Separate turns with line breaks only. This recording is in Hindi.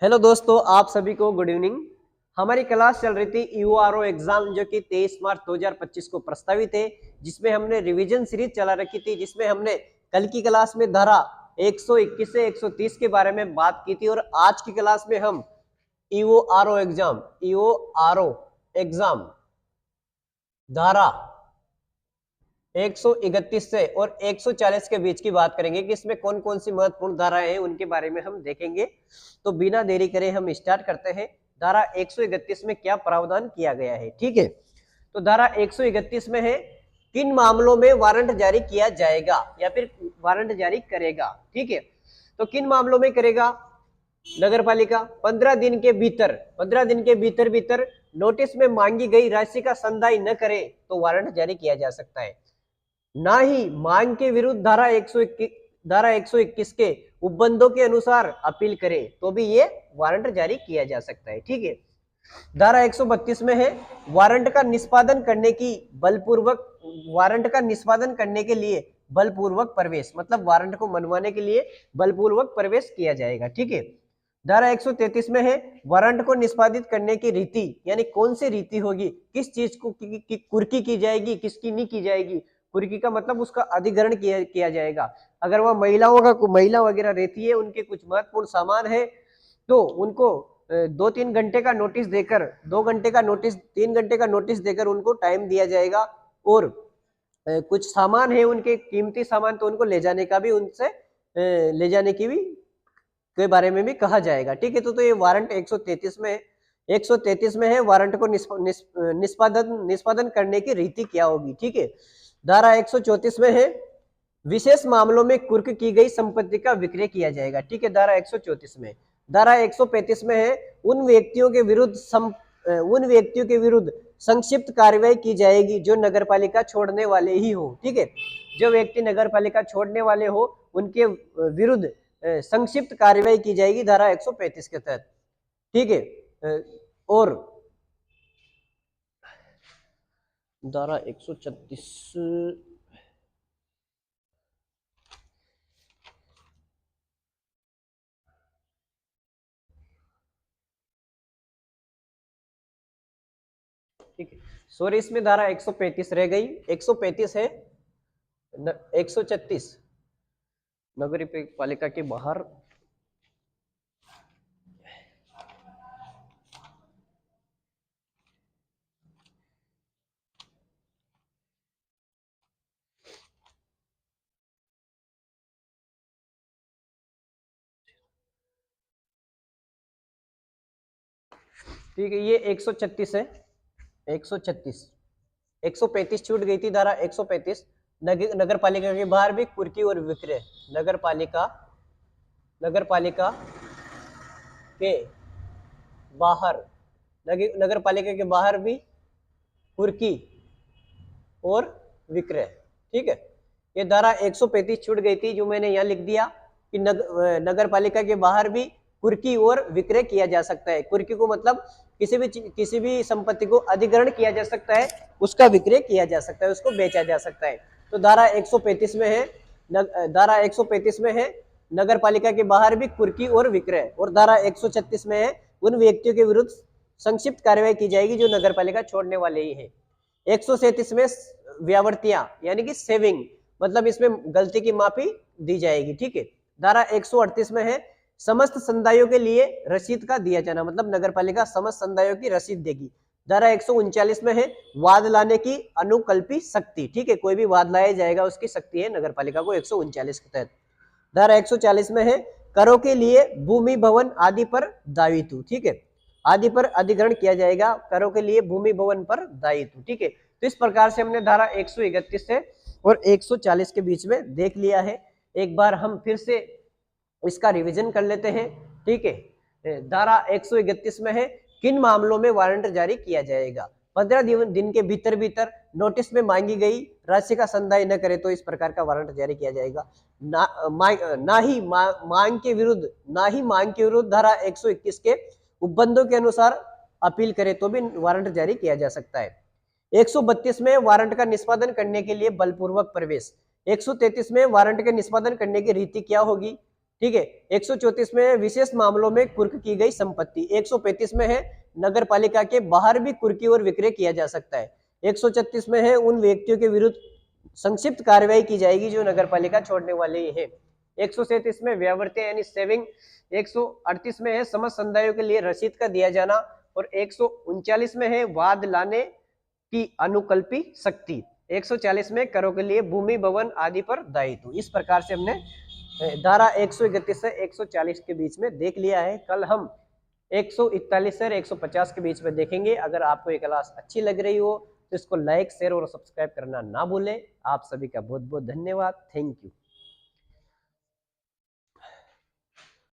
हेलो दोस्तों, आप सभी को गुड इवनिंग। हमारी क्लास चल रही थी ईओआरओ एग्जाम जो कि 23 मार्च 2025 को प्रस्तावित है, जिसमें हमने रिवीजन सीरीज चला रखी थी, जिसमें हमने कल की क्लास में धारा 121 से 130 के बारे में बात की थी। और आज की क्लास में हम ईओआरओ एग्जाम धारा 131 से और 140 के बीच की बात करेंगे कि इसमें कौन कौन सी महत्वपूर्ण धाराएं हैं, उनके बारे में हम देखेंगे। तो बिना देरी करे हम स्टार्ट करते हैं। धारा 131 में क्या प्रावधान किया गया है, ठीक है। तो धारा 131 में है, किन मामलों में वारंट जारी किया जाएगा या फिर वारंट जारी करेगा, ठीक है। तो किन मामलों में करेगा? नगर पालिका 15 दिन के भीतर भीतर नोटिस में मांगी गई राशि का संदाय न करे तो वारंट जारी किया जा सकता है। ना ही मांग के विरुद्ध धारा 121 के उपबंधों के अनुसार अपील करे तो भी ये वारंट जारी किया जा सकता है, ठीक है। धारा 132 में है, वारंट का निष्पादन करने की वारंट का निष्पादन करने के लिए बलपूर्वक प्रवेश, मतलब वारंट को मनवाने के लिए बलपूर्वक प्रवेश किया जाएगा, ठीक है। धारा 133 में है, वारंट को निष्पादित करने की रीति, यानी कौन सी रीति होगी, किस चीज को कुर्की की जाएगी, किसकी नहीं की जाएगी। कुर्की का मतलब उसका अधिग्रहण किया जाएगा। अगर वह महिला वगैरह रहती है, उनके कुछ महत्वपूर्ण सामान है, तो उनको 2-3 घंटे का नोटिस देकर 2 घंटे का नोटिस 3 घंटे का नोटिस देकर उनको टाइम दिया जाएगा। और कुछ सामान है उनके कीमती सामान, तो उनको ले जाने का भी उनसे ले जाने की भी के बारे में भी कहा जाएगा, ठीक है। तो ये वारंट 133 में है। 133 में है, वारंट को निष्पादन करने की रीति क्या होगी, ठीक है। धारा 134 में है, विशेष मामलों में कुर्क की गई संपत्ति का विक्रय किया जाएगा, ठीक है। धारा 134 में। धारा 135 में है, उन व्यक्तियों के विरुद्ध संक्षिप्त कार्रवाई की जाएगी जो नगरपालिका छोड़ने वाले ही हो, ठीक है। जो व्यक्ति नगरपालिका छोड़ने वाले हो उनके विरुद्ध संक्षिप्त कार्रवाई की जाएगी धारा 135 के तहत, ठीक है। और धारा 136 ठीक है, सॉरी, इसमें धारा 135 रह गई। 135 है 136 नगर पालिका के बाहर ठीक है, ये 136 है। 136 135 छूट गई थी धारा 135। नगर पालिका के बाहर भी कुर्की और विक्रय, नगर पालिका के बाहर नगर पालिका के बाहर भी कुर्की और विक्रय, ठीक है। ये धारा 135 छूट गई थी, जो मैंने यहाँ लिख दिया कि नगर पालिका के बाहर भी कुर्की और विक्रय किया जा सकता है। कुर्की को मतलब किसी भी संपत्ति को अधिग्रहण किया जा सकता है, उसका विक्रय किया जा सकता है, उसको बेचा जा सकता है। तो धारा 135 में है, धारा 135 में है, नगर पालिका के बाहर भी कुर्की और विक्रय। और धारा 136 में है, उन व्यक्तियों के विरुद्ध संक्षिप्त कार्रवाई की जाएगी जो नगर पालिका छोड़ने वाले ही है। 137 में व्यावर्तियां यानी कि सेविंग, मतलब इसमें गलती की माफी दी जाएगी, ठीक है। धारा 138 में है, समस्त संदायों के लिए रसीद का दिया जाना, मतलब नगरपालिका समस्त संदायों की रसीद देगी। धारा 139 में है, वाद लाने की अनुकल्पी शक्ति, ठीक है। कोई भी वाद लाया जाएगा उसकी शक्ति है नगरपालिका को 139 के तहत। धारा 140 में है, करों के लिए भूमि भवन आदि पर दायित्व, ठीक है। आदि पर अधिग्रहण किया जाएगा, करों के लिए भूमि भवन पर दायित्व, ठीक है। तो इस प्रकार से हमने धारा 131 से और 140 के बीच में देख लिया है। एक बार हम फिर से इसका रिवीजन कर लेते हैं, ठीक है। धारा 131 में है, किन मामलों में वारंट जारी किया जाएगा? 15 दिन के भीतर भीतर नोटिस में मांगी गई राशि का संदाय न करे तो इस प्रकार का वारंट जारी किया जाएगा। ना ही मांग के विरुद्ध धारा 121 के उपबंधों के अनुसार अपील करे तो भी वारंट जारी किया जा सकता है। 132 में वारंट का निष्पादन करने के लिए बलपूर्वक प्रवेश। 133 में वारंट के निष्पादन करने की रीति क्या होगी? ठीक है। 134 में है विशेष मामलों में कुर्क की गई संपत्ति। 135 में है नगर पालिका के बाहर भी कुर्की और विक्रय किया जा सकता है। 136 में है उन व्यक्तियों के विरुद्ध संक्षिप्त कार्रवाई की जाएगी जो नगर पालिका छोड़ने वाले हैं। 137 में व्यावर्त्य यानी सेविंग। 138 में है समस्त संदायों के लिए रसीद का दिया जाना। और 139 में है वाद लाने की अनुकल्पी शक्ति। 140 में करों के लिए भूमि भवन आदि पर दायित्व। इस प्रकार से हमने धारा 131 से 140 के बीच में देख लिया है। कल हम 141 से 150 के बीच में देखेंगे। अगर आपको ये क्लास अच्छी लग रही हो तो इसको लाइक, शेयर और सब्सक्राइब करना ना भूलें। आप सभी का बहुत बहुत धन्यवाद। Thank you.